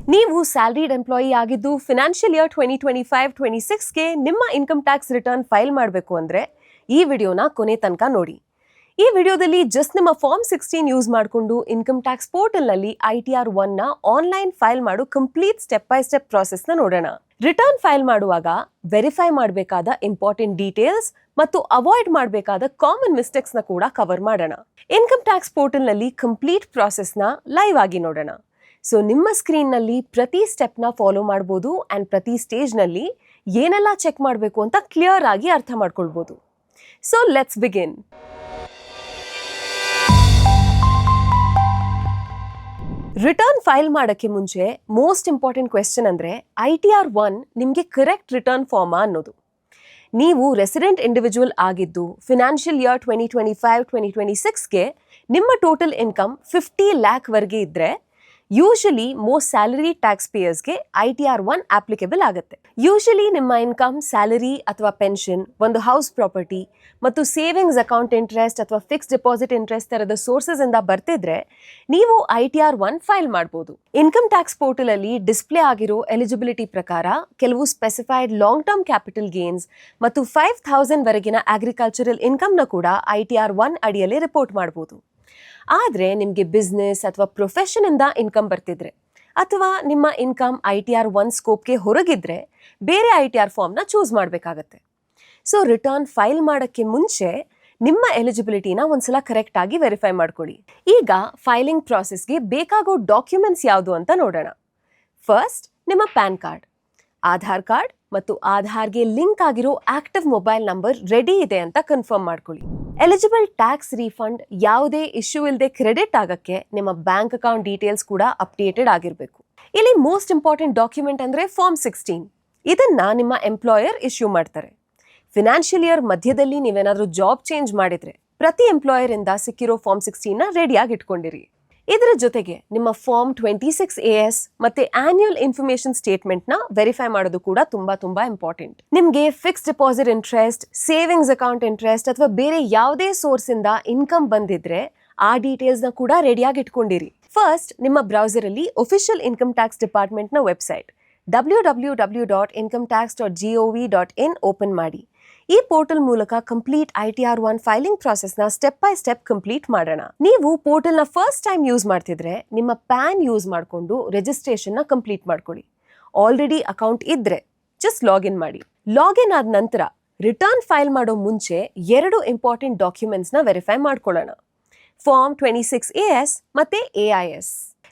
ನೀವು salaried employee ಆಗಿದ್ದು financial year 2025-26ಗೆ ನಿಮ್ಮ ಇನ್ಕಮ್ ಟ್ಯಾಕ್ಸ್ ರಿಟರ್ನ್ ಫೈಲ್ ಮಾಡಬೇಕು ಅಂದರೆ ಈ ವಿಡಿಯೋನ ಕೊನೆ ತನಕ ನೋಡಿ. ಈ ವಿಡಿಯೋದಲ್ಲಿ ಜಸ್ಟ್ ನಿಮ್ಮ ಫಾರ್ಮ್ 16 ಯೂಸ್ ಮಾಡಿಕೊಂಡು ಇನ್ಕಮ್ ಟ್ಯಾಕ್ಸ್ ಪೋರ್ಟಲ್ನಲ್ಲಿ ITR 1ನ ಆನ್ಲೈನ್ ಫೈಲ್ ಮಾಡೋ ಕಂಪ್ಲೀಟ್ ಸ್ಟೆಪ್ ಬೈ ಸ್ಟೆಪ್ ಪ್ರಾಸೆಸ್ನ ನೋಡೋಣ. ರಿಟರ್ನ್ ಫೈಲ್ ಮಾಡುವಾಗ ವೆರಿಫೈ ಮಾಡಬೇಕಾದ ಇಂಪಾರ್ಟೆಂಟ್ ಡೀಟೇಲ್ಸ್ ಮತ್ತು ಅವಾಯ್ಡ್ ಮಾಡಬೇಕಾದ ಕಾಮನ್ ಮಿಸ್ಟೇಕ್ಸ್ನ ಕೂಡ ಕವರ್ ಮಾಡೋಣ. ಇನ್ಕಮ್ ಟ್ಯಾಕ್ಸ್ ಪೋರ್ಟಲ್ನಲ್ಲಿ ಕಂಪ್ಲೀಟ್ ಪ್ರಾಸೆಸ್ನ ಲೈವ್ ಆಗಿ ನೋಡೋಣ. ಸೊ ನಿಮ್ಮ ಸ್ಕ್ರೀನ್ನಲ್ಲಿ ಪ್ರತಿ ಸ್ಟೆಪ್ನ ಫಾಲೋ ಮಾಡ್ಬೋದು ಆ್ಯಂಡ್ ಪ್ರತಿ ಸ್ಟೇಜ್ನಲ್ಲಿ ಏನೆಲ್ಲ ಚೆಕ್ ಮಾಡಬೇಕು ಅಂತ ಕ್ಲಿಯರ್ ಆಗಿ ಅರ್ಥ ಮಾಡ್ಕೊಳ್ಬೋದು. So let's begin. Return file ಮಾಡೋಕ್ಕೆ ಮುಂಚೆ ಮೋಸ್ಟ್ ಇಂಪಾರ್ಟೆಂಟ್ ಕ್ವೆಶ್ಚನ್ ಅಂದರೆ ITR 1 ನಿಮಗೆ ಕರೆಕ್ಟ್ ರಿಟರ್ನ್ ಫಾರ್ಮಾ ಅನ್ನೋದು. ನೀವು ರೆಸಿಡೆಂಟ್ ಇಂಡಿವಿಜುವಲ್ ಆಗಿದ್ದು ಫಿನಾನ್ಷಿಯಲ್ ಇಯರ್ 2025-2026ಗೆ ನಿಮ್ಮ ಟೋಟಲ್ ಇನ್ಕಮ್ 50 ಲ್ಯಾಕ್ವರೆಗೆ ಇದ್ದರೆ ಯೂಶಲಿ ಮೋಸ್ಟ್ ಸ್ಯಾಲರಿ ಟ್ಯಾಕ್ಸ್ ಪೇಯರ್ಸ್ಗೆ ITR 1 ಅಪ್ಲಿಕೇಬಲ್ ಆಗುತ್ತೆ. ಯೂಶಲಿ ನಿಮ್ಮ ಇನ್ಕಮ್ ಸ್ಯಾಲರಿ ಅಥವಾ ಪೆನ್ಷನ್, ಒಂದು ಹೌಸ್ ಪ್ರಾಪರ್ಟಿ ಮತ್ತು ಸೇವಿಂಗ್ಸ್ ಅಕೌಂಟ್ ಇಂಟ್ರೆಸ್ಟ್ ಅಥವಾ ಫಿಕ್ಸ್ ಡೆಪಾಸಿಟ್ ಇಂಟ್ರೆಸ್ಟ್ ಥರದ ಸೋರ್ಸಸ್ ಇಂದ ಬರ್ತಿದ್ರೆ ನೀವು ITR 1 ಫೈಲ್ ಮಾಡ್ಬೋದು. ಇನ್ಕಮ್ ಟ್ಯಾಕ್ಸ್ ಪೋರ್ಟಲ್ ಅಲ್ಲಿ ಡಿಸ್ಪ್ಲೇ ಆಗಿರೋ ಎಲಿಜಿಬಿಲಿಟಿ ಪ್ರಕಾರ ಕೆಲವು specified long term capital gains ಮತ್ತು 5,000 ವರೆಗಿನ ಅಗ್ರಿಕಲ್ಚರಲ್ ಇನ್ಕಮ್ನ ಕೂಡ ITR 1 ಅಡಿಯಲ್ಲಿ ರಿಪೋರ್ಟ್ ಮಾಡ್ಬೋದು. ಆದರೆ ನಿಮಗೆ ಬಿಸ್ನೆಸ್ ಅಥವಾ ಪ್ರೊಫೆಷನ್ ಇಂದ ಇನ್ಕಮ್ ಬರ್ತಿದ್ರೆ ಅಥವಾ ನಿಮ್ಮ ಇನ್ಕಮ್ ITR 1 ಸ್ಕೋಪ್ಗೆ ಹೊರಗಿದ್ರೆ ಬೇರೆ ITR ಫಾರ್ಮ್ನ ಚೂಸ್ ಮಾಡಬೇಕಾಗತ್ತೆ. ಸೊ ರಿಟರ್ನ್ ಫೈಲ್ ಮಾಡೋಕ್ಕೆ ಮುಂಚೆ ನಿಮ್ಮ ಎಲಿಜಿಬಿಲಿಟಿನ ಒಂದ್ಸಲ ಕರೆಕ್ಟ್ ಆಗಿ ವೆರಿಫೈ ಮಾಡ್ಕೊಳ್ಳಿ. ಈಗ ಫೈಲಿಂಗ್ ಪ್ರಾಸೆಸ್ಗೆ ಬೇಕಾಗೋ ಡಾಕ್ಯುಮೆಂಟ್ಸ್ ಯಾವುದು ಅಂತ ನೋಡೋಣ. ಫಸ್ಟ್, ನಿಮ್ಮ ಪ್ಯಾನ್ ಕಾರ್ಡ್, ಆಧಾರ್ ಕಾರ್ಡ್ ಮತ್ತು ಆಧಾರ್ಗೆ ಲಿಂಕ್ ಆಗಿರೋ ಆಕ್ಟಿವ್ ಮೊಬೈಲ್ ನಂಬರ್ ರೆಡಿ ಇದೆ ಅಂತ ಕನ್ಫರ್ಮ್ ಮಾಡ್ಕೊಳ್ಳಿ. ಎಲಿಜಿಬಲ್ ಟ್ಯಾಕ್ಸ್ ರೀಫಂಡ್ ಯಾವುದೇ ಇಶ್ಯೂ ಇಲ್ಲದೆ ಕ್ರೆಡಿಟ್ ಆಗಕ್ಕೆ ನಿಮ್ಮ ಬ್ಯಾಂಕ್ ಅಕೌಂಟ್ ಡೀಟೇಲ್ಸ್ ಕೂಡ ಅಪ್ಡೇಟೆಡ್ ಆಗಿರಬೇಕು. ಇಲ್ಲಿ ಮೋಸ್ಟ್ ಇಂಪಾರ್ಟೆಂಟ್ ಡಾಕ್ಯುಮೆಂಟ್ ಅಂದರೆ ಫಾರ್ಮ್ 16. ಇದನ್ನ ನಿಮ್ಮ ಎಂಪ್ಲಾಯರ್ ಇಶ್ಯೂ ಮಾಡ್ತಾರೆ. ಫಿನಾನ್ಷಿಯಲ್ ಇಯರ್ ಮಧ್ಯದಲ್ಲಿ ನೀವೇನಾದರೂ ಜಾಬ್ ಚೇಂಜ್ ಮಾಡಿದ್ರೆ ಪ್ರತಿ ಎಂಪ್ಲಾಯರ್ ಇಂದ ಸಿಕ್ಕಿರೋ ಫಾರ್ಮ್ 16ನ ರೆಡಿಯಾಗಿ ಇಟ್ಕೊಂಡಿರಿ. ಇದರ ಜೊತೆಗೆ ನಿಮ್ಮ ಫಾರ್ಮ್ 26AS ಮತ್ತೆ ಆನ್ಯುಯಲ್ ಇನ್ಫಾರ್ಮೇಶನ್ ಸ್ಟೇಟ್ಮೆಂಟ್ನ ವೆರಿಫೈ ಮಾಡೋದು ಕೂಡ ತುಂಬಾ ಇಂಪಾರ್ಟೆಂಟ್. ನಿಮಗೆ fix deposit interest, savings account interest ಅಥವಾ ಬೇರೆ ಯಾವುದೇ ಸೋರ್ಸ್ ಇಂದ ಇನ್ಕಮ್ ಬಂದಿದ್ರೆ ಆ ಡೀಟೇಲ್ಸ್ನ ಕೂಡ ರೆಡಿಯಾಗಿ ಇಟ್ಕೊಂಡಿರಿ. ಫಸ್ಟ್, ನಿಮ್ಮ ಬ್ರೌಸರ್ ಅಲ್ಲಿ ಒಫಿಷಿಯಲ್ ಇನ್ಕಮ್ ಟ್ಯಾಕ್ಸ್ ಡಿಪಾರ್ಟ್ಮೆಂಟ್ನ ವೆಬ್ಸೈಟ್ www.incometax.gov.in ಓಪನ್ ಮಾಡಿ. ಈ ಪೋರ್ಟಲ್ ಮೂಲಕ ಕಂಪ್ಲೀಟ್ ITR 1 ಫೈಲಿಂಗ್ ಪ್ರಾಸೆಸ್ನ ಸ್ಟೆಪ್ ಬೈ ಸ್ಟೆಪ್ ಕಂಪ್ಲೀಟ್ ಮಾಡೋಣ. ನೀವು ಪೋರ್ಟಲ್ನ ಫಸ್ಟ್ ಟೈಮ್ ಯೂಸ್ ಮಾಡ್ತಿದ್ರೆ ನಿಮ್ಮ ಪ್ಯಾನ್ ಯೂಸ್ ಮಾಡಿಕೊಂಡು ರಿಜಿಸ್ಟ್ರೇಷನ್ನ ಕಂಪ್ಲೀಟ್ ಮಾಡ್ಕೊಳ್ಳಿ. ಆಲ್ರೆಡಿ ಅಕೌಂಟ್ ಇದ್ರೆ ಜಸ್ಟ್ ಲಾಗಿನ್ ಮಾಡಿ. ಲಾಗಿನ್ ಆದ ನಂತರ ರಿಟರ್ನ್ ಫೈಲ್ ಮಾಡೋ ಮುಂಚೆ 2 ಇಂಪಾರ್ಟೆಂಟ್ ಡಾಕ್ಯುಮೆಂಟ್ಸ್ನ ವೆರಿಫೈ ಮಾಡ್ಕೊಳ್ಳೋಣ. ಫಾರ್ಮ್ 26AS ಮತ್ತೆ AIS.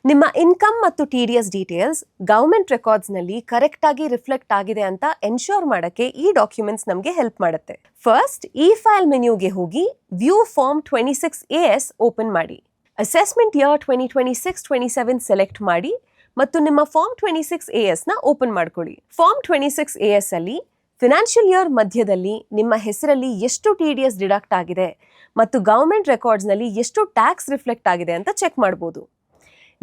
ನಿಮ್ಮ ಇನ್ಕಮ್ ಮತ್ತು TDS ಡೀಟೇಲ್ಸ್ ಗವರ್ಮೆಂಟ್ ರೆಕಾರ್ಡ್ಸ್ನಲ್ಲಿ ಕರೆಕ್ಟ್ ಆಗಿ ರಿಫ್ಲೆಕ್ಟ್ ಆಗಿದೆ ಅಂತ ಎನ್ಶೋರ್ ಮಾಡೋಕ್ಕೆ ಈ ಡಾಕ್ಯುಮೆಂಟ್ಸ್ ನಮಗೆ ಹೆಲ್ಪ್ ಮಾಡುತ್ತೆ. ಫಸ್ಟ್, ಈ ಫೈಲ್ ಮೆನ್ಯೂಗೆ ಹೋಗಿ ವ್ಯೂ ಫಾರ್ಮ್ 26AS ಓಪನ್ ಮಾಡಿ. ಅಸೆಸ್ಮೆಂಟ್ ಇಯರ್ 2026-27 ಸೆಲೆಕ್ಟ್ ಮಾಡಿ ಮತ್ತು ನಿಮ್ಮ ಫಾರ್ಮ್ 26ASನ ಓಪನ್ ಮಾಡ್ಕೊಳ್ಳಿ. ಫಾರ್ಮ್ 26AS ಅಲ್ಲಿ ಫಿನಾನ್ಷಿಯಲ್ ಇಯರ್ ಮಧ್ಯದಲ್ಲಿ ನಿಮ್ಮ ಹೆಸರಲ್ಲಿ ಎಷ್ಟು TDS ಡಿಡಕ್ಟ್ ಆಗಿದೆ ಮತ್ತು ಗವರ್ಮೆಂಟ್ ರೆಕಾರ್ಡ್ಸ್ನಲ್ಲಿ ಎಷ್ಟು ಟ್ಯಾಕ್ಸ್ ರಿಫ್ಲೆಕ್ಟ್ ಆಗಿದೆ ಅಂತ ಚೆಕ್ ಮಾಡ್ಬೋದು.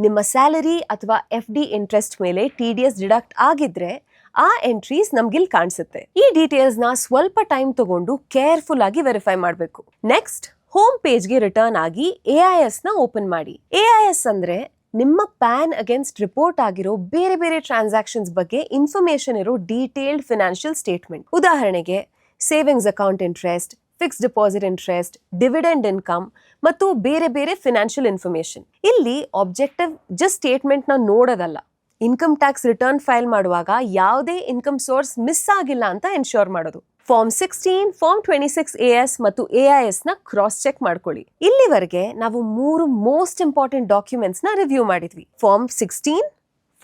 ನಿಮ್ಮ ಸ್ಯಾಲರಿ ಅಥವಾ FD ಇಂಟ್ರೆಸ್ಟ್ ಮೇಲೆ TDS ಡಿಡಕ್ಟ್ ಆಗಿದ್ರೆ ಆ ಎಂಟ್ರೀಸ್ ನಮ್ಗಿಲ್ಲಿ ಕಾಣಿಸುತ್ತೆ. ಈ ಡೀಟೇಲ್ಸ್ನ ಸ್ವಲ್ಪ ಟೈಮ್ ತಗೊಂಡು ಕೇರ್ಫುಲ್ ಆಗಿ ವೆರಿಫೈ ಮಾಡಬೇಕು. ನೆಕ್ಸ್ಟ್, ಹೋಮ್ ಪೇಜ್ಗೆ ರಿಟರ್ನ್ ಆಗಿ AISನ ಓಪನ್ ಮಾಡಿ. AIS ಅಂದ್ರೆ ನಿಮ್ಮ ಪ್ಯಾನ್ ಅಗೇನ್ಸ್ಟ್ ರಿಪೋರ್ಟ್ ಆಗಿರೋ ಬೇರೆ ಬೇರೆ ಟ್ರಾನ್ಸಾಕ್ಷನ್ಸ್ ಬಗ್ಗೆ ಇನ್ಫಾರ್ಮೇಶನ್ ಇರೋ ಡೀಟೇಲ್ಡ್ ಫಿನಾನ್ಷಿಯಲ್ ಸ್ಟೇಟ್ಮೆಂಟ್. ಉದಾಹರಣೆಗೆ savings account interest, fix deposit interest, dividend income ಮತ್ತು ಬೇರೆ ಬೇರೆ ಫಿನಾನ್ಷಿಯಲ್ ಇನ್ಫಾರ್ಮೇಶನ್. ಇಲ್ಲಿ ಆಬ್ಜೆಕ್ಟಿವ್ ಜಸ್ಟ್ ಸ್ಟೇಟ್ಮೆಂಟ್ನ ನೋಡೋದಲ್ಲ, ಇನ್ಕಮ್ ಟ್ಯಾಕ್ಸ್ ರಿಟರ್ನ್ ಫೈಲ್ ಮಾಡುವಾಗ ಯಾವುದೇ ಇನ್ಕಮ್ ಸೋರ್ಸ್ ಮಿಸ್ ಆಗಿಲ್ಲ ಅಂತ ಎನ್ಶೋರ್ ಮಾಡೋದು. ಫಾರ್ಮ್ 16, ಫಾರ್ಮ್ 26AS ಮತ್ತು AISನ ಕ್ರಾಸ್ ಚೆಕ್ ಮಾಡ್ಕೊಳ್ಳಿ. ಇಲ್ಲಿವರೆಗೆ ನಾವು 3 ಮೋಸ್ಟ್ ಇಂಪಾರ್ಟೆಂಟ್ ಡಾಕ್ಯುಮೆಂಟ್ಸ್ನ ರಿವ್ಯೂ ಮಾಡಿದ್ವಿ. ಫಾರ್ಮ್ 16,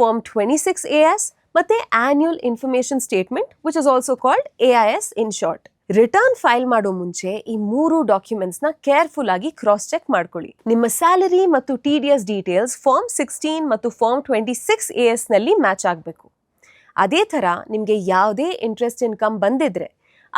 ಫಾರ್ಮ್ 26AS ಮತ್ತೆ annual information statement which is also called AIS in short. Return file ಮಾಡೋ ಮುಂಚೆ ಈ 3 ಡಾಕ್ಯುಮೆಂಟ್ಸ್ನ ಕೇರ್ಫುಲ್ ಆಗಿ ಕ್ರಾಸ್ ಚೆಕ್ ಮಾಡ್ಕೊಳ್ಳಿ. ನಿಮ್ಮ ಸ್ಯಾಲರಿ ಮತ್ತು TDS ಡೀಟೇಲ್ಸ್ ಫಾರ್ಮ್ 16 ಮತ್ತು ಫಾರ್ಮ್ 26ASನಲ್ಲಿ ಮ್ಯಾಚ್ ಆಗಬೇಕು. ಅದೇ ಥರ ನಿಮಗೆ ಯಾವುದೇ ಇಂಟ್ರೆಸ್ಟ್ ಇನ್ಕಮ್ ಬಂದಿದ್ರೆ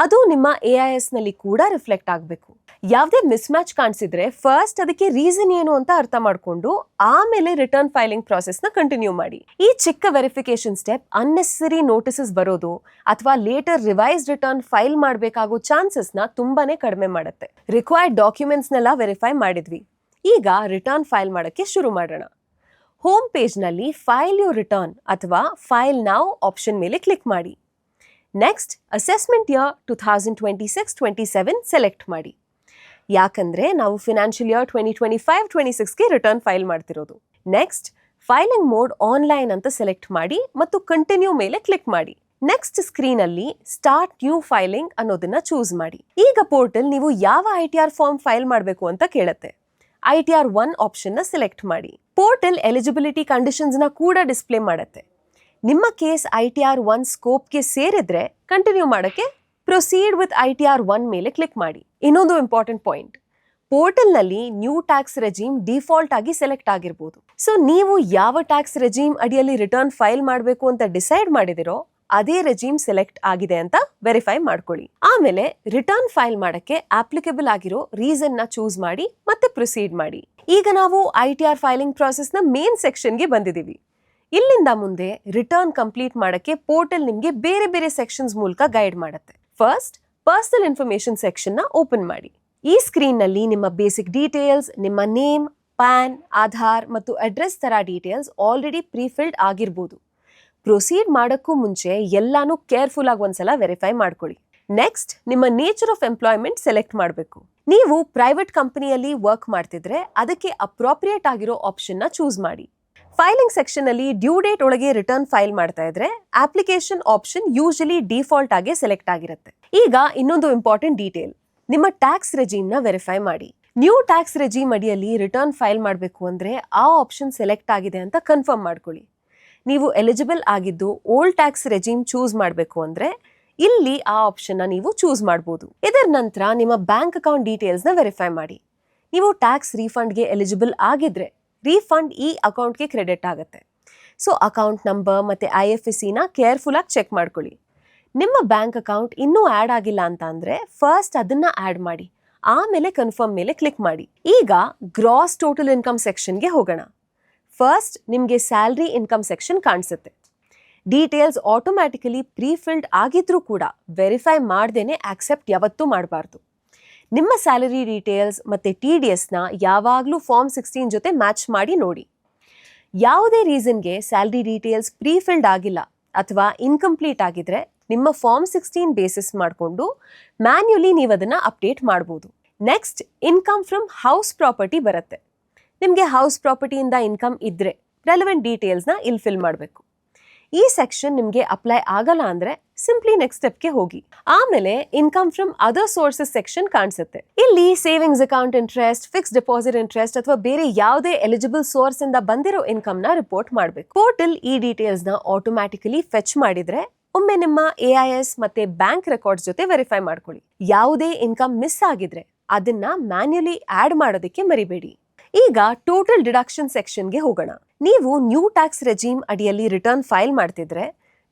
ಅದು ನಿಮ್ಮ AISನಲ್ಲಿ ಕೂಡ ರಿಫ್ಲೆಕ್ಟ್ ಆಗಬೇಕು. ಯಾವುದೇ ಮಿಸ್ ಮ್ಯಾಚ್ ಕಾಣಿಸಿದ್ರೆ ಫಸ್ಟ್ ಅದಕ್ಕೆ ರೀಸನ್ ಏನು ಅಂತ ಅರ್ಥ ಮಾಡಿಕೊಂಡು ಆಮೇಲೆ ರಿಟರ್ನ್ ಫೈಲಿಂಗ್ ಪ್ರಾಸೆಸ್ನ ಕಂಟಿನ್ಯೂ ಮಾಡಿ. ಈ ಚಿಕ್ಕ ವೆರಿಫಿಕೇಶನ್ ಸ್ಟೆಪ್ ಅನ್ನೆಸರಿ ನೋಟಿಸಸ್ ಬರೋದು ಅಥವಾ ಲೇಟರ್ ರಿವೈಸ್ ರಿಟರ್ನ್ ಫೈಲ್ ಮಾಡಬೇಕಾಗೋ ಚಾನ್ಸಸ್ನ ತುಂಬಾನೇ ಕಡಿಮೆ ಮಾಡುತ್ತೆ. ರಿಕ್ವೈರ್ಡ್ ಡಾಕ್ಯುಮೆಂಟ್ಸ್ನೆಲ್ಲ ವೆರಿಫೈ ಮಾಡಿದ್ವಿ. ಈಗ ರಿಟರ್ನ್ ಫೈಲ್ ಮಾಡೋಕ್ಕೆ ಶುರು ಮಾಡೋಣ. ಹೋಮ್ ಪೇಜ್ನಲ್ಲಿ ಫೈಲ್ ಯುವರ್ ರಿಟರ್ನ್ ಅಥವಾ ಫೈಲ್ ನೌ ಆಪ್ಷನ್ ಮೇಲೆ ಕ್ಲಿಕ್ ಮಾಡಿ. ನೆಕ್ಸ್ಟ್ ಅಸೆಸ್ಮೆಂಟ್ ಇಯರ್ 2026-27 ಸೆಲೆಕ್ಟ್ ಮಾಡಿ. ಯಾಕಂದ್ರೆ ನಾವು ಫಿನಾನ್ಷಿಯಲ್ ಇಯರ್ 2025-26ಗೆ ರಿಟರ್ನ್ ಫೈಲ್ ಮಾಡ್ತಿರೋದು. ನೆಕ್ಸ್ಟ್ ಫೈಲಿಂಗ್ ಮೋಡ್ ಆನ್ಲೈನ್ ಅಂತ ಸೆಲೆಕ್ಟ್ ಮಾಡಿ ಮತ್ತು ಕಂಟಿನ್ಯೂ ಮೇಲೆ ಕ್ಲಿಕ್ ಮಾಡಿ. ನೆಕ್ಸ್ಟ್ ಸ್ಕ್ರೀನ್ ಅಲ್ಲಿ ಸ್ಟಾರ್ಟ್ ನ್ಯೂ ಫೈಲಿಂಗ್ ಅನ್ನೋದನ್ನ ಚೂಸ್ ಮಾಡಿ. ಈಗ ಪೋರ್ಟಲ್ ನೀವು ಯಾವ ITR ಫಾರ್ಮ್ ಫೈಲ್ ಮಾಡಬೇಕು ಅಂತ ಕೇಳುತ್ತೆ. ITR 1 ಆಪ್ಷನ್ ನ ಸೆಲೆಕ್ಟ್ ಮಾಡಿ. ಪೋರ್ಟಲ್ ಎಲಿಜಿಬಿಲಿಟಿ ಕಂಡೀಷನ್ಸ್ ನ ಕೂಡ ಡಿಸ್ಪ್ಲೇ ಮಾಡುತ್ತೆ. ನಿಮ್ಮ ಕೇಸ್ ITR 1 ಸ್ಕೋಪ್ಗೆ ಸೇರಿದ್ರೆ ಕಂಟಿನ್ಯೂ ಮಾಡಕ್ಕೆ ಪ್ರೊಸೀಡ್ ವಿತ್ ITR 1 ಮೇಲೆ ಕ್ಲಿಕ್ ಮಾಡಿ. ಇನ್ನೊಂದು ಇಂಪಾರ್ಟೆಂಟ್ ಪಾಯಿಂಟ್, ಪೋರ್ಟಲ್ನಲ್ಲಿ ನ್ಯೂ ಟ್ಯಾಕ್ಸ್ ರೆಜೀಮ್ ಡಿಫಾಲ್ಟ್ ಆಗಿ ಸೆಲೆಕ್ಟ್ ಆಗಿರ್ಬೋದು. ಸೊ ನೀವು ಯಾವ ಟ್ಯಾಕ್ಸ್ ರೆಜೀಮ್ ಅಡಿಯಲ್ಲಿ ರಿಟರ್ನ್ ಫೈಲ್ ಮಾಡಬೇಕು ಅಂತ ಡಿಸೈಡ್ ಮಾಡಿದಿರೋ ಅದೇ ರೆಜೀಮ್ ಸೆಲೆಕ್ಟ್ ಆಗಿದೆ ಅಂತ ವೆರಿಫೈ ಮಾಡ್ಕೊಳ್ಳಿ. ಆಮೇಲೆ ರಿಟರ್ನ್ ಫೈಲ್ ಮಾಡಕ್ಕೆ ಅಪ್ಲಿಕೇಬಲ್ ಆಗಿರೋ ರೀಸನ್ ನ ಚೂಸ್ ಮಾಡಿ ಮತ್ತೆ ಪ್ರೊಸೀಡ್ ಮಾಡಿ. ಈಗ ನಾವು ITR ಫೈಲಿಂಗ್ ಪ್ರಾಸೆಸ್ ನ ಮೇನ್ ಸೆಕ್ಷನ್ಗೆ ಬಂದಿದ್ದೀವಿ. ಇಲ್ಲಿಂದ ಮುಂದೆ ರಿಟರ್ನ್ ಕಂಪ್ಲೀಟ್ ಮಾಡಕ್ಕೆ ಪೋರ್ಟಲ್ ನಿಮ್ಗೆ ಬೇರೆ ಬೇರೆ ಸೆಕ್ಷನ್ಸ್ ಮೂಲಕ ಗೈಡ್ ಮಾಡುತ್ತೆ. ಫಸ್ಟ್ ಪರ್ಸನಲ್ ಇನ್ಫಾರ್ಮೇಶನ್ ಸೆಕ್ಷನ್ ನ ಓಪನ್ ಮಾಡಿ. ಈ ಸ್ಕ್ರೀನ್ ನಲ್ಲಿ ನಿಮ್ಮ ಬೇಸಿಕ್ ಡೀಟೇಲ್ಸ್, ನಿಮ್ಮ ನೇಮ್, ಪ್ಯಾನ್, ಆಧಾರ್ ಮತ್ತು ಅಡ್ರೆಸ್ ತರ ಡೀಟೇಲ್ಸ್ ಆಲ್ರೆಡಿ ಪ್ರೀಫಿಲ್ಡ್ ಆಗಿರ್ಬೋದು. ಪ್ರೊಸೀಡ್ ಮಾಡೋಕ್ಕೂ ಮುಂಚೆ ಎಲ್ಲಾನು ಕೇರ್ಫುಲ್ ಆಗಿ ಒಂದ್ಸಲ ವೆರಿಫೈ ಮಾಡ್ಕೊಳ್ಳಿ. ನೆಕ್ಸ್ಟ್ ನಿಮ್ಮ ನೇಚರ್ ಆಫ್ ಎಂಪ್ಲಾಯ್ಮೆಂಟ್ ಸೆಲೆಕ್ಟ್ ಮಾಡಬೇಕು. ನೀವು ಪ್ರೈವೇಟ್ ಕಂಪನಿಯಲ್ಲಿ ವರ್ಕ್ ಮಾಡ್ತಿದ್ರೆ ಅದಕ್ಕೆ ಅಪ್ರೋಪ್ರಿಯೇಟ್ ಆಗಿರೋ ಆಪ್ಷನ್ ನ ಚೂಸ್ ಮಾಡಿ. ಫೈಲಿಂಗ್ ಸೆಕ್ಷನ್ ಅಲ್ಲಿ ಡ್ಯೂ ಡೇಟ್ ಒಳಗೆ ರಿಟರ್ನ್ ಫೈಲ್ ಮಾಡ್ತಾ ಇದ್ರೆ ಅಪ್ಲಿಕೇಶನ್ ಆಪ್ಷನ್ ಯೂಶಲಿ ಡಿಫಾಲ್ಟ್ ಆಗಿ ಸೆಲೆಕ್ಟ್ ಆಗಿರುತ್ತೆ. ಈಗ ಇನ್ನೊಂದು ಇಂಪಾರ್ಟೆಂಟ್ ಡೀಟೇಲ್, ನಿಮ್ಮ ಟ್ಯಾಕ್ಸ್ ರೆಜೀಮ್ ನ ವೆರಿಫೈ ಮಾಡಿ. ನ್ಯೂ ಟ್ಯಾಕ್ಸ್ ರೆಜೀಮ್ ಅಡಿಯಲ್ಲಿ ರಿಟರ್ನ್ ಫೈಲ್ ಮಾಡಬೇಕು ಅಂದ್ರೆ ಆ ಆಪ್ಷನ್ ಸೆಲೆಕ್ಟ್ ಆಗಿದೆ ಅಂತ ಕನ್ಫರ್ಮ್ ಮಾಡ್ಕೊಳ್ಳಿ. ನೀವು ಎಲಿಜಿಬಲ್ ಆಗಿದ್ದು ಓಲ್ಡ್ ಟ್ಯಾಕ್ಸ್ ರೆಜೀಮ್ ಚೂಸ್ ಮಾಡಬೇಕು ಅಂದ್ರೆ ಇಲ್ಲಿ ಆ ಆಪ್ಷನ್ ನ ನೀವು ಚೂಸ್ ಮಾಡಬಹುದು. ಇದರ ನಂತರ ನಿಮ್ಮ ಬ್ಯಾಂಕ್ ಅಕೌಂಟ್ ಡೀಟೇಲ್ಸ್ ನ ವೆರಿಫೈ ಮಾಡಿ. ನೀವು ಟ್ಯಾಕ್ಸ್ ರೀಫಂಡ್ಗೆ ಎಲಿಜಿಬಲ್ ಆಗಿದ್ರೆ ರೀಫಂಡ್ ಈ ಅಕೌಂಟ್ಗೆ ಕ್ರೆಡಿಟ್ ಆಗುತ್ತೆ. ಸೊ ಅಕೌಂಟ್ ನಂಬರ್ ಮತ್ತೆ IFSC ನ ಕೇರ್ಫುಲ್ ಆಗಿ ಚೆಕ್ ಮಾಡ್ಕೊಳ್ಳಿ. ನಿಮ್ಮ ಬ್ಯಾಂಕ್ ಅಕೌಂಟ್ ಇನ್ನೂ ಆಡ್ ಆಗಿಲ್ಲ ಅಂತ ಅಂದ್ರೆ ಫಸ್ಟ್ ಅದನ್ನ ಆಡ್ ಮಾಡಿ, ಆಮೇಲೆ ಕನ್ಫರ್ಮ್ ಮೇಲೆ ಕ್ಲಿಕ್ ಮಾಡಿ. ಈಗ ಗ್ರಾಸ್ ಟೋಟಲ್ ಇನ್ಕಮ್ ಸೆಕ್ಷನ್ಗೆ ಹೋಗೋಣ. ಫಸ್ಟ್ ನಿಮಗೆ ಸ್ಯಾಲ್ರಿ ಇನ್ಕಮ್ ಸೆಕ್ಷನ್ ಕಾಣಿಸುತ್ತೆ. ಡೀಟೇಲ್ಸ್ ಆಟೋಮ್ಯಾಟಿಕಲಿ ಪ್ರೀಫಿಲ್ಡ್ ಆಗಿದ್ರೂ ಕೂಡ ವೆರಿಫೈ ಮಾಡ್ದೇನೆ ಆಕ್ಸೆಪ್ಟ್ ಯಾವತ್ತೂ ಮಾಡಬಾರ್ದು. ನಿಮ್ಮ ಸ್ಯಾಲರಿ ಡೀಟೇಲ್ಸ್ ಮತ್ತು TDS ನ ಯಾವಾಗಲೂ ಫಾರ್ಮ್ 16 ಜೊತೆ ಮ್ಯಾಚ್ ಮಾಡಿ ನೋಡಿ. ಯಾವುದೇ ರೀಸನ್ಗೆ ಸ್ಯಾಲರಿ ಡೀಟೇಲ್ಸ್ ಪ್ರೀಫಿಲ್ಡ್ ಆಗಿಲ್ಲ ಅಥವಾ ಇನ್ಕಂಪ್ಲೀಟ್ ಆಗಿದ್ರೆ ನಿಮ್ಮ ಫಾರ್ಮ್ 16 ಬೇಸಿಸ್ ಮಾಡಿಕೊಂಡು ಮ್ಯಾನ್ಯುಲಿ ನೀವು ಅದನ್ನು ಅಪ್ಡೇಟ್ ಮಾಡ್ಬೋದು. Next income from house property ಬರುತ್ತೆ. ನಿಮಗೆ ಹೌಸ್ ಪ್ರಾಪರ್ಟಿಯಿಂದ ಇನ್ಕಮ್ ಇದ್ರೆ ರೆಲೆವೆಂಟ್ ಡೀಟೇಲ್ಸ್ನ ಇಲ್ಲಿ ಫಿಲ್ ಮಾಡಬೇಕು. ಈ ಸೆಕ್ಷನ್ ನಿಮಗೆ ಅಪ್ಲೈ ಆಗಲ್ಲ ಅಂದ್ರೆ ಸಿಂಪ್ಲಿ ನೆಕ್ಸ್ಟ್ ಸ್ಟೆಪ್ಗೆ ಹೋಗಿ. ಆಮೇಲೆ income from other sources section ಕಾಣಿಸುತ್ತೆ. ಇಲ್ಲಿ savings account interest, fix deposit interest ಅಥವಾ ಬೇರೆ ಯಾವುದೇ ಎಲಿಜಿಬಲ್ ಸೋರ್ಸ್ ಇಂದ ಬಂದಿರೋ ಇನ್ಕಮ್ ನ ರಿಪೋರ್ಟ್ ಮಾಡಬೇಕು. ಪೋರ್ಟಲ್ ಈ ಡೀಟೇಲ್ಸ್ ನ ಆಟೋಮ್ಯಾಟಿಕಲಿ ಫೆಚ್ ಮಾಡಿದ್ರೆ ಒಮ್ಮೆ ನಿಮ್ಮ AIS ಮತ್ತೆ ಬ್ಯಾಂಕ್ ರೆಕಾರ್ಡ್ಸ್ ಜೊತೆ ವೆರಿಫೈ ಮಾಡ್ಕೊಳ್ಳಿ. ಯಾವುದೇ ಇನ್ಕಮ್ ಮಿಸ್ ಆಗಿದ್ರೆ ಅದನ್ನ ಮ್ಯಾನ್ಯುಲಿ ಆಡ್ ಮಾಡೋದಕ್ಕೆ ಮರಿಬೇಡಿ. ಈಗ ಟೋಟಲ್ ಡಿಡಕ್ಷನ್ ಸೆಕ್ಷನ್ಗೆ ಹೋಗೋಣ. ನೀವು ನ್ಯೂ ಟ್ಯಾಕ್ಸ್ ರೆಜೀಮ್ ಅಡಿಯಲ್ಲಿ ರಿಟರ್ನ್ ಫೈಲ್ ಮಾಡ್ತಿದ್ರೆ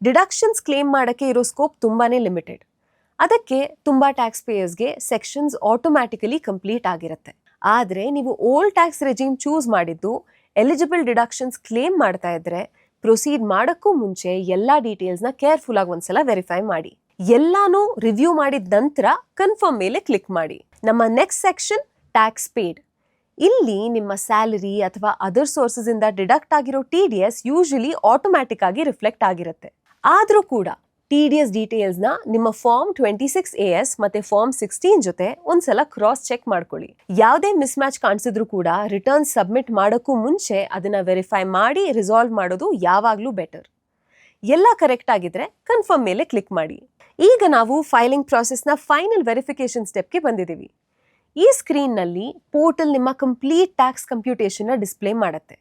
ಡಿಡಕ್ಷನ್ಸ್ ಕ್ಲೇಮ್ ಮಾಡೋಕ್ಕೆ ಇರೋ ಸ್ಕೋಪ್ ತುಂಬಾನೇ ಲಿಮಿಟೆಡ್. ಅದಕ್ಕೆ ತುಂಬಾ ಟ್ಯಾಕ್ಸ್ ಪೇಯರ್ಸ್ಗೆ ಸೆಕ್ಷನ್ಸ್ ಆಟೋಮ್ಯಾಟಿಕಲಿ ಕಂಪ್ಲೀಟ್ ಆಗಿರುತ್ತೆ. ಆದರೆ ನೀವು ಓಲ್ಡ್ ಟ್ಯಾಕ್ಸ್ ರೆಜೀಮ್ ಚೂಸ್ ಮಾಡಿದ್ದು ಎಲಿಜಿಬಲ್ ಡಿಡಕ್ಷನ್ಸ್ ಕ್ಲೇಮ್ ಮಾಡ್ತಾ ಇದ್ರೆ ಪ್ರೊಸೀಡ್ ಮಾಡೋಕ್ಕೂ ಮುಂಚೆ ಎಲ್ಲಾ ಡೀಟೇಲ್ಸ್ನ ಕೇರ್ಫುಲ್ ಆಗಿ ಒಂದ್ಸಲ ವೆರಿಫೈ ಮಾಡಿ. ಎಲ್ಲಾನು ರಿವ್ಯೂ ಮಾಡಿದ ನಂತರ ಕನ್ಫರ್ಮ್ ಮೇಲೆ ಕ್ಲಿಕ್ ಮಾಡಿ. ನಮ್ಮ ನೆಕ್ಸ್ಟ್ ಸೆಕ್ಷನ್ ಟ್ಯಾಕ್ಸ್ ಪೇಡ್. ಇಲ್ಲಿ ನಿಮ್ಮ ಸ್ಯಾಲರಿ ಅಥವಾ ಅದರ್ ಸೋರ್ಸಸ್ ಇಂದ ಡಿಡಕ್ಟ್ ಆಗಿರೋ TDS ಯೂಶಲಿ ಆಟೋಮ್ಯಾಟಿಕ್ ಆಗಿ ರಿಫ್ಲೆಕ್ಟ್ ಆಗಿರುತ್ತೆ. ಆದ್ರೂ ಕೂಡ TDS ಡೀಟೇಲ್ಸ್ ನ ನಿಮ್ಮ ಫಾರ್ಮ್ 26AS ಮತ್ತೆ ಫಾರ್ಮ್ 16 ಜೊತೆ ಒಂದ್ಸಲ ಕ್ರಾಸ್ ಚೆಕ್ ಮಾಡ್ಕೊಳ್ಳಿ. ಯಾವುದೇ ಮಿಸ್ ಮ್ಯಾಚ್ ಕಾಣಿಸಿದ್ರು ಕೂಡ ರಿಟರ್ನ್ ಸಬ್ಮಿಟ್ ಮಾಡೋಕ್ಕೂ ಮುಂಚೆ ಅದನ್ನ ವೆರಿಫೈ ಮಾಡಿ ರಿಸಾಲ್ವ್ ಮಾಡೋದು ಯಾವಾಗ್ಲೂ ಬೆಟರ್. ಎಲ್ಲ ಕರೆಕ್ಟ್ ಆಗಿದ್ರೆ ಕನ್ಫರ್ಮ್ ಮೇಲೆ ಕ್ಲಿಕ್ ಮಾಡಿ. ಈಗ ನಾವು ಫೈಲಿಂಗ್ ಪ್ರಾಸೆಸ್ನ ಫೈನಲ್ ವೆರಿಫಿಕೇಶನ್ ಸ್ಟೆಪ್ಗೆ ಬಂದಿದ್ದೀವಿ. ಈ ಸ್ಕ್ರೀನ್ನಲ್ಲಿ ಪೋರ್ಟಲ್ ನಿಮ್ಮ ಕಂಪ್ಲೀಟ್ ಟ್ಯಾಕ್ಸ್ ಕಂಪ್ಯೂಟೇಷನ್ನ ಡಿಸ್ಪ್ಲೇ ಮಾಡುತ್ತೆ.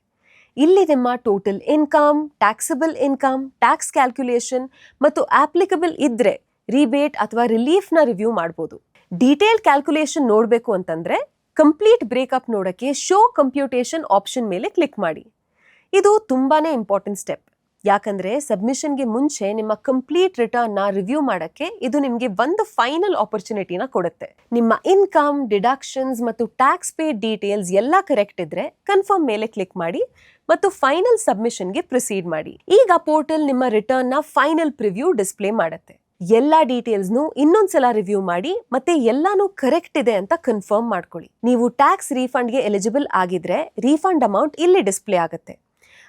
ಇಲ್ಲಿ ನಿಮ್ಮ total income, taxable income, tax calculation ಮತ್ತು ಅಪ್ಲಿಕಬಲ್ ಇದ್ರೆ ರಿಬೇಟ್ ಅಥವಾ ರಿಲೀಫ್ನ ರಿವ್ಯೂ ಮಾಡ್ಬೋದು. ಡೀಟೇಲ್ ಕ್ಯಾಲ್ಕುಲೇಷನ್ ನೋಡಬೇಕು ಅಂತಂದ್ರೆ ಕಂಪ್ಲೀಟ್ ಬ್ರೇಕಪ್ ನೋಡೋಕ್ಕೆ ಶೋ ಕಂಪ್ಯೂಟೇಷನ್ ಆಪ್ಷನ್ ಮೇಲೆ ಕ್ಲಿಕ್ ಮಾಡಿ. ಇದು ತುಂಬಾನೇ ಇಂಪಾರ್ಟೆಂಟ್ ಸ್ಟೆಪ್. ಯಾಕಂದ್ರೆ ಸಬ್ಮಿಷನ್ಗೆ ಮುಂಚೆ ನಿಮ್ಮ ಕಂಪ್ಲೀಟ್ ರಿಟರ್ನ್ ನ ರಿವ್ಯೂ ಮಾಡಕ್ಕೆ ಇದು ನಿಮಗೆ ಒಂದು ಫೈನಲ್ ಆಪರ್ಚುನಿಟಿನ ಕೊಡುತ್ತೆ. ನಿಮ್ಮ ಇನ್ಕಮ್, ಡಿಡಕ್ಷನ್ಸ್ ಮತ್ತು ಟ್ಯಾಕ್ಸ್ ಪೇಡ್ ಡೀಟೇಲ್ಸ್ ಎಲ್ಲ ಕರೆಕ್ಟ್ ಇದ್ರೆ ಕನ್ಫರ್ಮ್ ಮೇಲೆ ಕ್ಲಿಕ್ ಮಾಡಿ ಮತ್ತು ಫೈನಲ್ ಸಬ್ಮಿಷನ್ಗೆ ಪ್ರೊಸೀಡ್ ಮಾಡಿ. ಈಗ ಪೋರ್ಟಲ್ ನಿಮ್ಮ ರಿಟರ್ನ್ ನ ಫೈನಲ್ ಪ್ರಿವ್ಯೂ ಡಿಸ್ಪ್ಲೇ ಮಾಡುತ್ತೆ. ಎಲ್ಲಾ ಡೀಟೇಲ್ಸ್ನು ಇನ್ನೊಂದ್ಸಲ ರಿವ್ಯೂ ಮಾಡಿ ಮತ್ತೆ ಎಲ್ಲಾನು ಕರೆಕ್ಟ್ ಇದೆ ಅಂತ ಕನ್ಫರ್ಮ್ ಮಾಡ್ಕೊಳ್ಳಿ. ನೀವು ಟ್ಯಾಕ್ಸ್ ರೀಫಂಡ್ಗೆ ಎಲಿಜಿಬಲ್ ಆಗಿದ್ರೆ ರೀಫಂಡ್ ಅಮೌಂಟ್ ಇಲ್ಲಿ ಡಿಸ್ಪ್ಲೇ ಆಗುತ್ತೆ.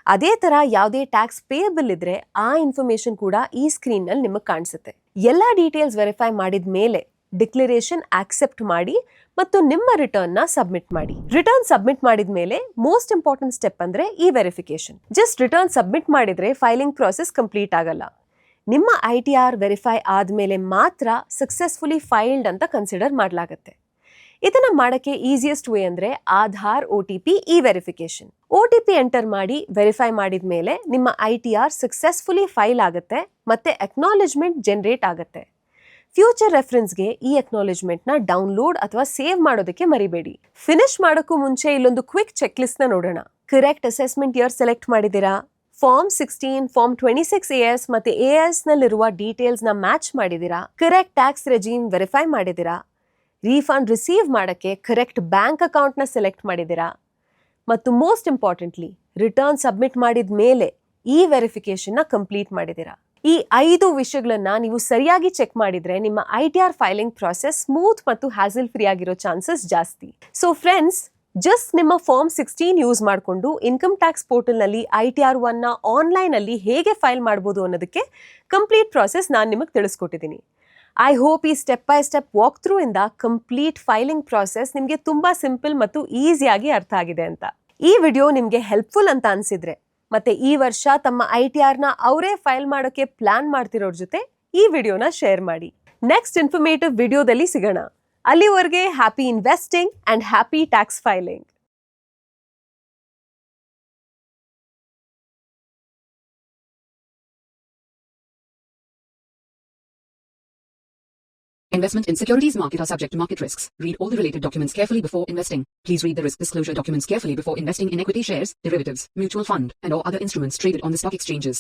ಅದೇ ತರ ಯಾವುದೇ ಟ್ಯಾಕ್ಸ್ ಪೇಯಬಲ್ ಇದ್ರೆ ಆ ಇನ್ಫಾರ್ಮೇಶನ್ ಕೂಡ ಈ ಸ್ಕ್ರೀನ್ ನಲ್ಲಿ ನಿಮಗೆ ಕಾಣಿಸುತ್ತೆ. ಎಲ್ಲಾ ಡೀಟೇಲ್ಸ್ ವೆರಿಫೈ ಮಾಡಿದ ಮೇಲೆ ಡಿಕ್ಲರೇಷನ್ ಆಕ್ಸೆಪ್ಟ್ ಮಾಡಿ ಮತ್ತು ನಿಮ್ಮ ರಿಟರ್ನ್ ನ ಸಬ್ಮಿಟ್ ಮಾಡಿ. ರಿಟರ್ನ್ ಸಬ್ಮಿಟ್ ಮಾಡಿದ ಮೇಲೆ ಮೋಸ್ಟ್ ಇಂಪಾರ್ಟೆಂಟ್ ಸ್ಟೆಪ್ ಅಂದ್ರೆ ಈ ವೆರಿಫಿಕೇಶನ್. ಜಸ್ಟ್ ರಿಟರ್ನ್ ಸಬ್ಮಿಟ್ ಮಾಡಿದ್ರೆ ಫೈಲಿಂಗ್ ಪ್ರಾಸೆಸ್ ಕಂಪ್ಲೀಟ್ ಆಗಲ್ಲ. ನಿಮ್ಮ ITR ವೆರಿಫೈ ಆದ್ಮೇಲೆ ಮಾತ್ರ ಸಕ್ಸಸ್ಫುಲಿ ಫೈಲ್ಡ್ ಅಂತ ಕನ್ಸಿಡರ್ ಮಾಡಲಾಗುತ್ತೆ. ಇದನ್ನ ಮಾಡಕ್ಕೆ ಈಸಿಯೆಸ್ಟ್ ವೇ ಅಂದ್ರೆ Aadhaar OTP E verification. OTP enter ಮಾಡಿ ವೆರಿಫೈ ಮಾಡಿದ ಮೇಲೆ ನಿಮ್ಮ ITR ಸಕ್ಸಸ್ಫುಲಿ ಫೈಲ್ ಆಗುತ್ತೆ ಮತ್ತೆ ಅಕ್ನಾಲೆಜ್ಮೆಂಟ್ ಜನರೇಟ್ ಆಗುತ್ತೆ. ಫ್ಯೂಚರ್ ರೆಫರೆನ್ಸ್ಗೆ ಈ ಅಕ್ನಾಲೆಜ್ಮೆಂಟ್ ನ ಡೌನ್ಲೋಡ್ ಅಥವಾ ಸೇವ್ ಮಾಡೋದಕ್ಕೆ ಮರಿಬೇಡಿ. ಫಿನಿಶ್ ಮಾಡೋಕ್ಕೂ ಮುಂಚೆ ಇಲ್ಲೊಂದು ಕ್ವಿಕ್ ಚೆಕ್ ಲಿಸ್ಟ್ ನ ನೋಡೋಣ. ಕರೆಕ್ಟ್ ಅಸೆಸ್ಮೆಂಟ್ ಇಯರ್ ಸೆಲೆಕ್ಟ್ ಮಾಡಿದ್ದೀರಾ? ಫಾರ್ಮ್ 16, ಫಾರ್ಮ್ 26 AS ಮತ್ತೆ AS ನಲ್ಲಿರುವ ಡೀಟೇಲ್ಸ್ ನ ಮ್ಯಾಚ್ ಮಾಡಿದ್ದೀರಾ? ಕರೆಕ್ಟ್ ಟ್ಯಾಕ್ಸ್ ರೆಜಿಮ್ ವೆರಿಫೈ ಮಾಡಿದ್ದೀರಾ? ರೀಫಂಡ್ ರಿಸೀವ್ ಮಾಡಕ್ಕೆ ಕರೆಕ್ಟ್ ಬ್ಯಾಂಕ್ ಅಕೌಂಟ್ ನ ಸೆಲೆಕ್ಟ್ ಮಾಡಿದ್ದೀರಾ? ಮತ್ತು ಮೋಸ್ಟ್ ಇಂಪಾರ್ಟೆಂಟ್ಲಿ ರಿಟರ್ನ್ ಸಬ್ಮಿಟ್ ಮಾಡಿದ ಮೇಲೆ ಈ ವೆರಿಫಿಕೇಶನ್ ನ ಕಂಪ್ಲೀಟ್ ಮಾಡಿದ್ದೀರಾ? ಈ 5 ವಿಷಯಗಳನ್ನ ನೀವು ಸರಿಯಾಗಿ ಚೆಕ್ ಮಾಡಿದ್ರೆ ನಿಮ್ಮ ITR ಫೈಲಿಂಗ್ ಪ್ರಾಸೆಸ್ ಸ್ಮೂತ್ ಮತ್ತು ಹ್ಯಾಸಲ್ ಫ್ರೀ ಆಗಿರೋ ಚಾನ್ಸಸ್ ಜಾಸ್ತಿ. ಸೊ ಫ್ರೆಂಡ್ಸ್, ಜಸ್ಟ್ ನಿಮ್ಮ ಫಾರ್ಮ್ 16 ಯೂಸ್ ಮಾಡಿಕೊಂಡು ಇನ್ಕಮ್ ಟ್ಯಾಕ್ಸ್ ಪೋರ್ಟಲ್ ನಲ್ಲಿ ITR 1 ನ ಆನ್ಲೈನ್ ಅಲ್ಲಿ ಹೇಗೆ ಫೈಲ್ ಮಾಡಬಹುದು ಅನ್ನೋದಕ್ಕೆ ಕಂಪ್ಲೀಟ್ ಪ್ರಾಸೆಸ್ ನಾನು ನಿಮಗೆ ತಿಳಿಸ್ಕೊಟ್ಟಿದ್ದೀನಿ. ಐ ಹೋಪ್ ಈ step by step walk through ಇಂದ ಕಂಪ್ಲೀಟ್ ಫೈಲಿಂಗ್ ಪ್ರಾಸೆಸ್ ನಿಮಗೆ ತುಂಬಾ ಸಿಂಪಲ್ ಮತ್ತು ಈಸಿಯಾಗಿ ಅರ್ಥ ಆಗಿದೆ ಅಂತ. ಈ ವಿಡಿಯೋ ನಿಮಗೆ ಹೆಲ್ಪ್ಫುಲ್ ಅಂತ ಅನ್ಸಿದ್ರೆ ಮತ್ತೆ ಈ ವರ್ಷ ತಮ್ಮ ITR ನ ಅವರೇ ಫೈಲ್ ಮಾಡೋಕೆ ಪ್ಲಾನ್ ಮಾಡ್ತಿರೋರ್ ಜೊತೆ ಈ ವಿಡಿಯೋನ ಶೇರ್ ಮಾಡಿ. ನೆಕ್ಸ್ಟ್ ಇನ್ಫಾರ್ಮೇಟಿವ್ ವಿಡಿಯೋದಲ್ಲಿ ಸಿಗೋಣ. ಅಲ್ಲಿವರೆಗೆ happy investing and happy tax filing. Investment in securities market are subject to market risks. Read all the related documents carefully before investing. Please read the risk disclosure documents carefully before investing in equity shares, derivatives, mutual fund, and or other instruments traded on the stock exchanges.